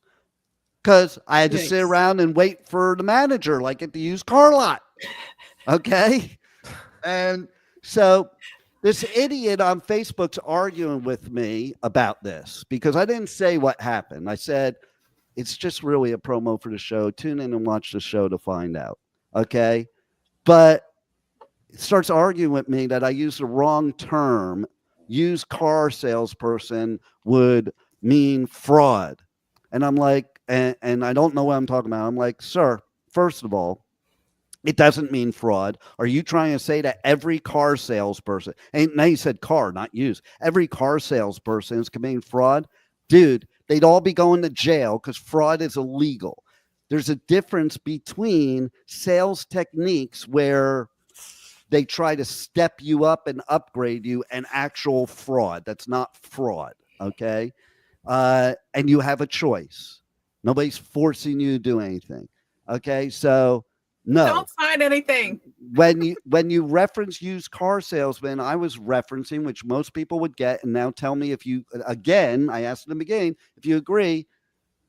Speaker 4: Because I had to sit around and wait for the manager, like at the used car lot. Okay. And so this idiot on Facebook's arguing with me about this because I didn't say what happened. I said, it's just really a promo for the show. Tune in and watch the show to find out. Okay. But it starts arguing with me that I used the wrong term. Used car salesperson would mean fraud. And I'm like, and I don't know what I'm talking about. I'm like, sir, first of all, it doesn't mean fraud. Are you trying to say that every car salesperson, and now you said car, not used, every car salesperson is committing fraud? Dude, they'd all be going to jail because fraud is illegal. There's a difference between sales techniques where they try to step you up and upgrade you and actual fraud. That's not fraud, okay? And you have a choice. Nobody's forcing you to do anything, okay? So no.
Speaker 5: Don't sign anything.
Speaker 4: When you reference used car salesman, I was referencing, which most people would get, and now tell me if you, again, I asked them again, if you agree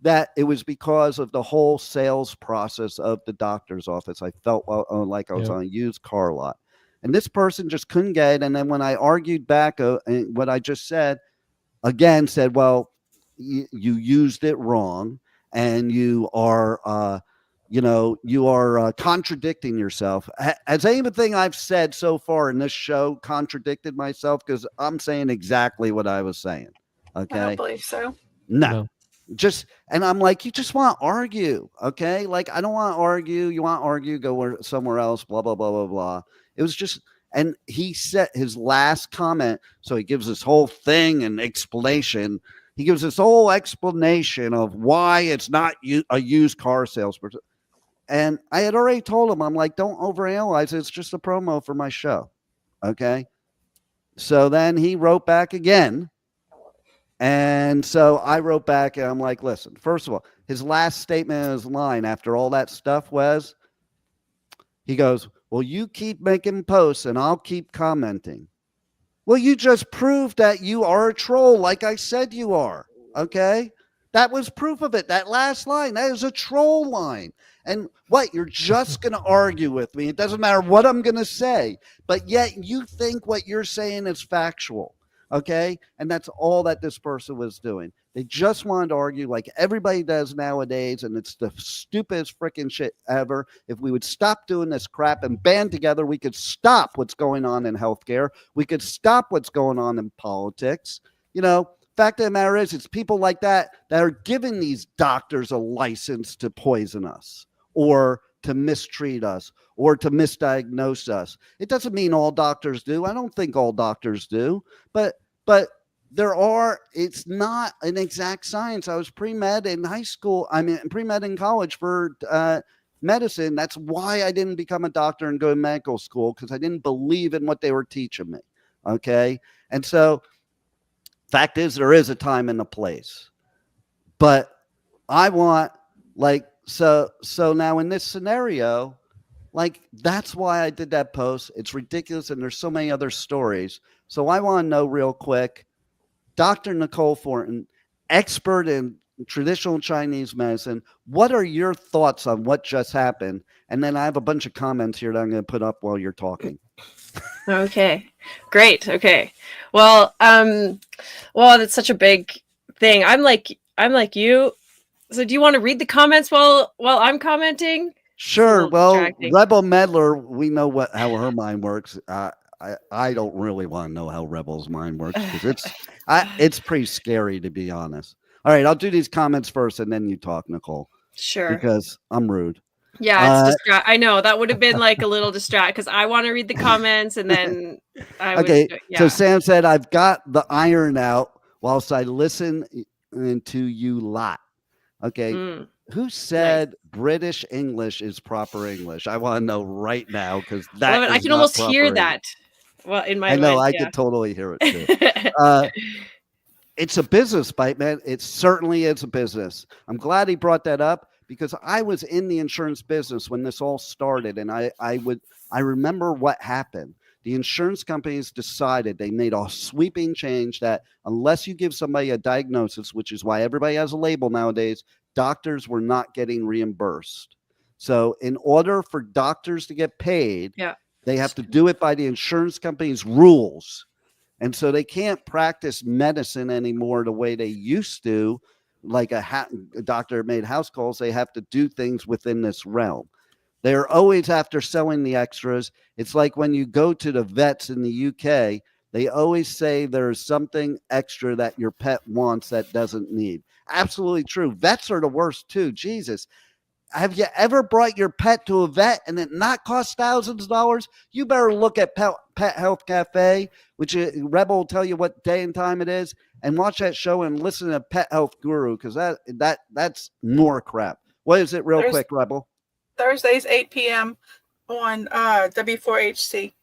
Speaker 4: that it was because of the whole sales process of the doctor's office. I felt like I was on a used car lot. And this person just couldn't get it. And then when I argued back what I just said, again said, well, you used it wrong and you are, you are contradicting yourself. Has anything I've said so far in this show contradicted myself? Because I'm saying exactly what I was saying. Okay.
Speaker 5: I don't believe so.
Speaker 4: No. And I'm like, you just want to argue. Okay. Like, I don't want to argue. You want to argue, go somewhere else, blah, blah, blah, blah, blah. It was just, and he said his last comment. So he gives this whole thing and explanation. He gives this whole explanation of why it's not a used car salesperson. And I had already told him, I'm like, don't overanalyze it. It's just a promo for my show. Okay. So then he wrote back again. And so I wrote back and I'm like, listen, first of all, his last statement in his line after all that stuff was, he goes, well, you keep making posts and I'll keep commenting. Well, you just proved that you are a troll like I said you are. Okay. That was proof of it. That last line, that is a troll line. And what? You're just going to argue with me. It doesn't matter what I'm going to say, but yet you think what you're saying is factual. Okay. And that's all that this person was doing. They just wanted to argue like everybody does nowadays. And it's the stupidest freaking shit ever. If we would stop doing this crap and band together, we could stop what's going on in healthcare. We could stop what's going on in politics. Fact of the matter is, it's people like that are giving these doctors a license to poison us or to mistreat us or to misdiagnose us. It doesn't mean all doctors do. I don't think all doctors do, but it's not an exact science. I was pre-med in high school. Pre-med in college for medicine. That's why I didn't become a doctor and go to medical school, because I didn't believe in what they were teaching me. Okay. And so fact is, there is a time and a place, but I want so now in this scenario, Like, that's why I did that post. It's ridiculous, and there's so many other stories. So I want to know real quick, Dr. Nicole Thornton, expert in traditional Chinese medicine, what are your thoughts on what just happened? And then I have a bunch of comments here that I'm going to put up while you're talking.
Speaker 7: Okay, great. Okay, well, that's such a big thing. I'm like you. So, do you want to read the comments while I'm commenting?
Speaker 4: Sure. Well, Rebel Meddler, we know how her mind works. I don't really want to know how Rebel's mind works because it's pretty scary, to be honest. All right, I'll do these comments first, and then you talk, Nicole.
Speaker 7: Sure.
Speaker 4: Because I'm rude.
Speaker 7: Yeah, it's I know that would have been like a little distract because I want to read the comments, and then
Speaker 4: So Sam said, "I've got the iron out whilst I listen to you lot." Okay. Who said British English is proper English? I want to know right now because
Speaker 7: I can almost hear that. Well, in my
Speaker 4: I know,
Speaker 7: mind,
Speaker 4: I could totally hear it too. It's a business, Pipeman. It certainly is a business. I'm glad he brought that up because I was in the insurance business when this all started, and I remember what happened. The insurance companies decided, they made a sweeping change that unless you give somebody a diagnosis, which is why everybody has a label nowadays, doctors were not getting reimbursed. So in order for doctors to get paid, they have to do it by the insurance company's rules. And so they can't practice medicine anymore the way they used to, like a doctor made house calls. They have to do things within this realm. They're always after selling the extras. It's like when you go to the vets in the UK, they always say there's something extra that your pet wants that doesn't need. Absolutely true. Vets are the worst too. Jesus. Have you ever brought your pet to a vet and it not cost thousands of dollars? You better look at Pet Health Cafe, which Rebel will tell you what day and time it is, and watch that show and listen to Pet Health Guru because that's more crap. What is it real quick, Rebel?
Speaker 5: Thursdays, 8 p.m. on W4HC.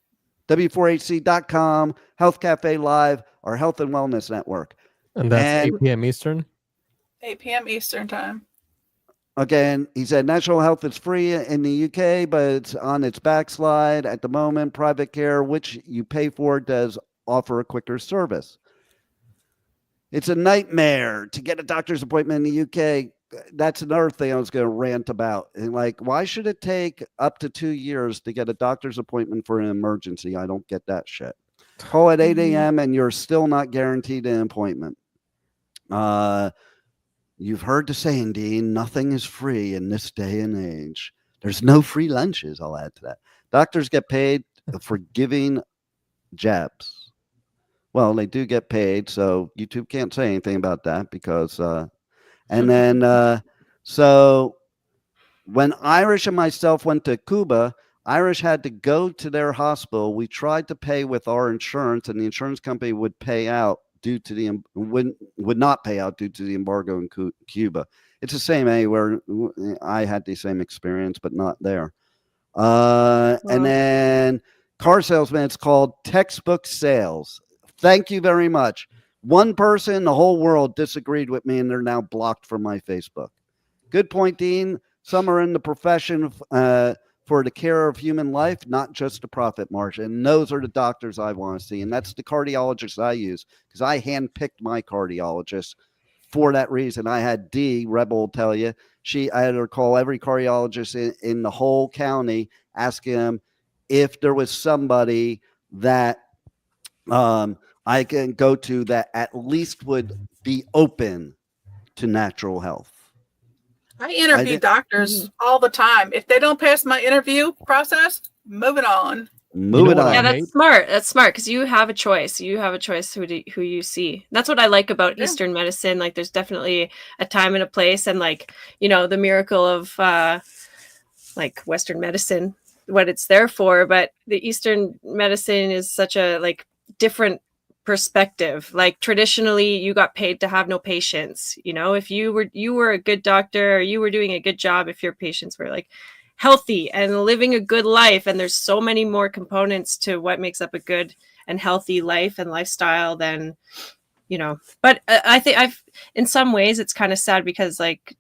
Speaker 4: W4HC.com, Health Cafe Live, our Health and Wellness Network.
Speaker 6: And that's 8 p.m. Eastern?
Speaker 5: 8 p.m. Eastern time.
Speaker 4: Again, he said national health is free in the UK, but it's on its backslide at the moment. Private care, which you pay for, does offer a quicker service. It's a nightmare to get a doctor's appointment in the UK. That's another thing I was going to rant about. And like, why should it take up to 2 years to get a doctor's appointment for an emergency? I don't get that shit. Call at 8 a.m. and you're still not guaranteed an appointment. You've heard the saying, Dean, nothing is free in this day and age. There's no free lunches, I'll add to that. Doctors get paid for giving jabs. Well, they do get paid, so YouTube can't say anything about that because and then, so when Irish and myself went to Cuba, Irish had to go to their hospital. We tried to pay with our insurance, and the insurance company would pay out due to the would not pay out due to the embargo in Cuba. It's the same anywhere. I had the same experience, but not there. And then car salesman, it's called textbook sales. Thank you very much. One person in the whole world disagreed with me, and they're now blocked from my Facebook. Good point, Dean. Some are in the profession for the care of human life, not just the profit margin. And those are the doctors I want to see. And that's the cardiologists I use because I handpicked my cardiologist for that reason. I had Rebel will tell you, I had her call every cardiologist in the whole county, asking them if there was somebody that I can go to that at least would be open to natural health.
Speaker 5: I interview doctors all the time. If they don't pass my interview process, move it on.
Speaker 7: Yeah, that's smart. That's smart because you have a choice. You have a choice who you see. That's what I like about Eastern medicine. Like, there's definitely a time and a place, and like, you know, the miracle of like Western medicine, what it's there for. But the Eastern medicine is such a like different perspective. Like, traditionally you got paid to have no patients. You know, if you were a good doctor, or you were doing a good job, if your patients were like healthy and living a good life, and there's so many more components to what makes up a good and healthy life and lifestyle than, you know. But I think in some ways it's kind of sad because like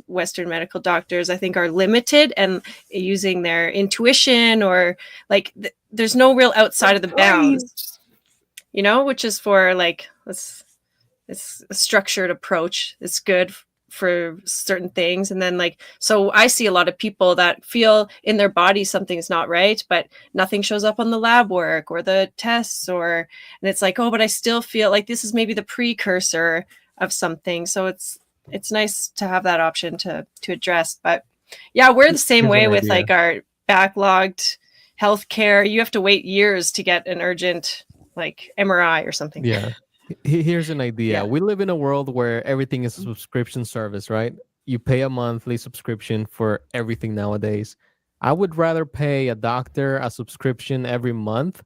Speaker 7: Western medical doctors, I think, are limited and using their intuition, or like there's no real outside of the bounds, which is for like it's a structured approach. It's good for certain things. And then like, so I see a lot of people that feel in their body something's not right, but nothing shows up on the lab work or the tests, and it's like, oh, but I still feel like this is maybe the precursor of something. So it's nice to have that option to address. But yeah, we're the same way with like our backlogged healthcare. You have to wait years to get an urgent like MRI or something.
Speaker 6: Yeah. Here's an idea. We live in a world where everything is a subscription service, right? You pay a monthly subscription for everything nowadays. I would rather pay a doctor a subscription every month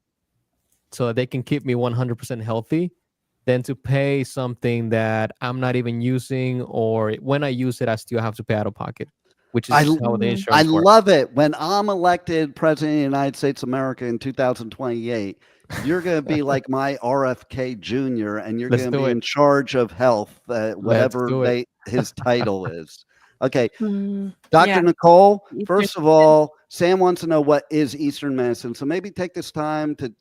Speaker 6: so that they can keep me 100% healthy than to pay something that I'm not even using, or when I use it, I still have to pay out of pocket, which is how the insurance works.
Speaker 4: Love it. When I'm elected president of the United States of America in 2028, you're going to be like my RFK Jr., and you're going to be in charge of health, whatever his title is. Okay. Dr. Nicole, first of all, Sam wants to know what is Eastern medicine. So maybe take this time to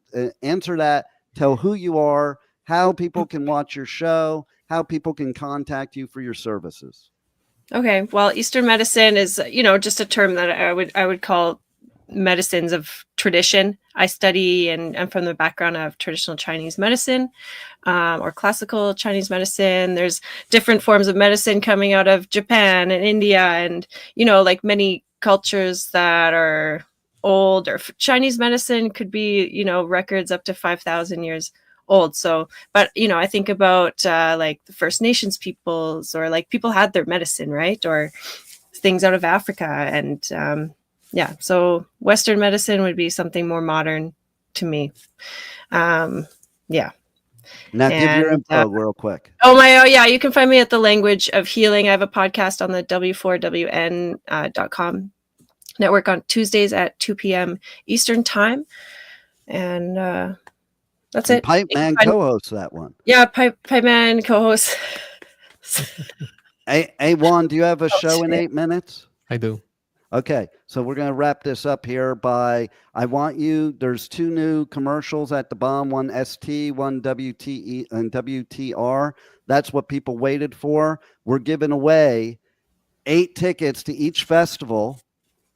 Speaker 4: answer that, tell who you are, how people can watch your show, how people can contact you for your services.
Speaker 7: Okay. Well, Eastern medicine is, just a term that I would call medicines of tradition. I study and I'm from the background of traditional Chinese medicine, or classical Chinese medicine. There's different forms of medicine coming out of Japan and India, and like many cultures that are old, or Chinese medicine could be records up to 5,000 years old. So, but I think about like the First Nations peoples, or like people had their medicine, right, or things out of Africa, and so Western medicine would be something more modern to me. Now
Speaker 4: give your info real quick.
Speaker 7: You can find me at The Language of Healing. I have a podcast on the w4wn.com network on Tuesdays at 2 p.m. Eastern time. And that's it.
Speaker 4: Pipeman co-hosts that one.
Speaker 7: Yeah, Pipeman co-hosts.
Speaker 4: Hey, Juan, do you have a show in 8 minutes?
Speaker 6: I do.
Speaker 4: Okay, so we're going to wrap this up here there's 2 new commercials at the bottom, one ST, one WTE and WTR. That's what people waited for. We're giving away 8 tickets to each festival.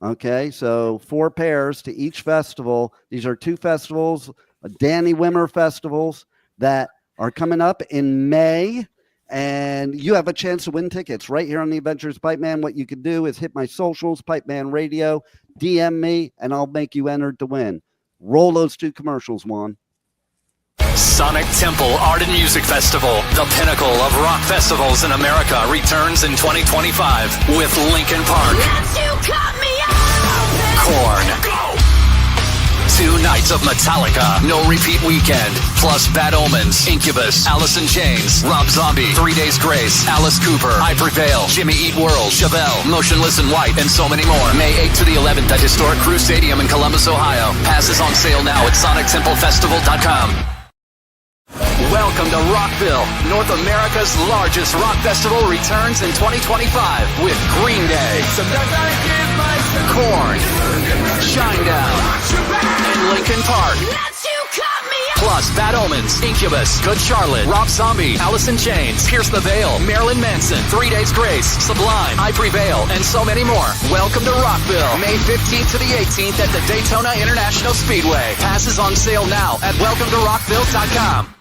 Speaker 4: Okay, so 4 pairs to each festival. These are 2 festivals, Danny Wimmer festivals that are coming up in May. And you have a chance to win tickets right here on the Adventures Pipeman. What you can do is hit my socials, Pipeman Radio, DM me, and I'll make you entered to win. Roll those 2 commercials, Juan.
Speaker 8: Sonic Temple Art and Music Festival, the pinnacle of rock festivals in America, returns in 2025 with Linkin Park, Korn, 2 nights of Metallica, No Repeat Weekend, plus Bad Omens, Incubus, Alice in Chains, Rob Zombie, 3 Days Grace, Alice Cooper, I Prevail, Jimmy Eat World, Chevelle, Motionless in White, and so many more. May 8th to the 11th at historic Crew Stadium in Columbus, Ohio. Passes on sale now at sonictemplefestival.com. Welcome to Rockville. North America's largest rock festival returns in 2025 with Green Day, Korn, Shinedown, and Linkin Park. Plus Bad Omens, Incubus, Good Charlotte, Rob Zombie, Alice in Chains, Pierce the Veil, Marilyn Manson, 3 Days Grace, Sublime, I Prevail, and so many more. Welcome to Rockville, May 15th to the 18th at the Daytona International Speedway. Passes on sale now at welcometorockville.com.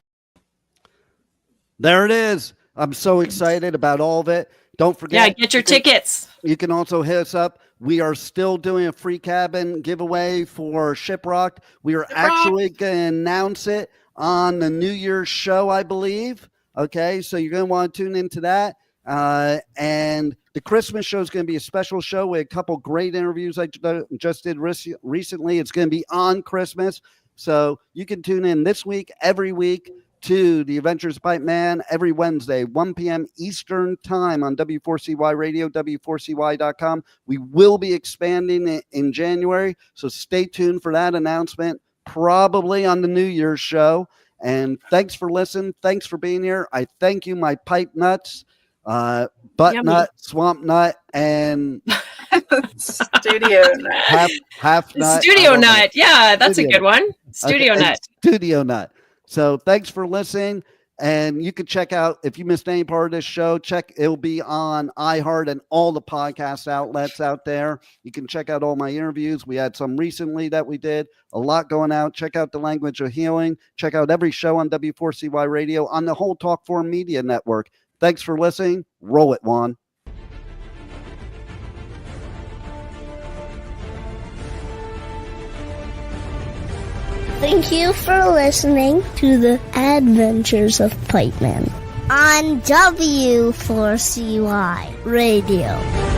Speaker 4: There it is. I'm so excited about all of it. Don't forget.
Speaker 7: Yeah, get your tickets.
Speaker 4: You can also hit us up. We are still doing a free cabin giveaway for Shiprock. We are actually going to announce it on the New Year's show, I believe. Okay, so you're going to want to tune into that. And the Christmas show is going to be a special show with a couple great interviews I just did recently. It's going to be on Christmas. So you can tune in this week, every week, to the Adventures Pipeman every Wednesday, 1 p.m. Eastern time on W4CY Radio, W4CY.com. We will be expanding in January, so stay tuned for that announcement, probably on the New Year's show. And thanks for listening. Thanks for being here. I thank you, my pipe nuts. Butt nut, swamp nut, and
Speaker 5: studio nut.
Speaker 4: Half nut.
Speaker 7: Studio nut. Yeah, that's a good one. Studio nut.
Speaker 4: Studio nut. So thanks for listening. And you can check out, if you missed any part of this show, it'll be on iHeart and all the podcast outlets out there. You can check out all my interviews. We had some recently that we did, a lot going out. Check out The Language of Healing. Check out every show on W4CY Radio on the whole Talk 4 Media Network. Thanks for listening. Roll it, Juan.
Speaker 2: Thank you for listening to the Adventures of Pipeman on W4CY Radio.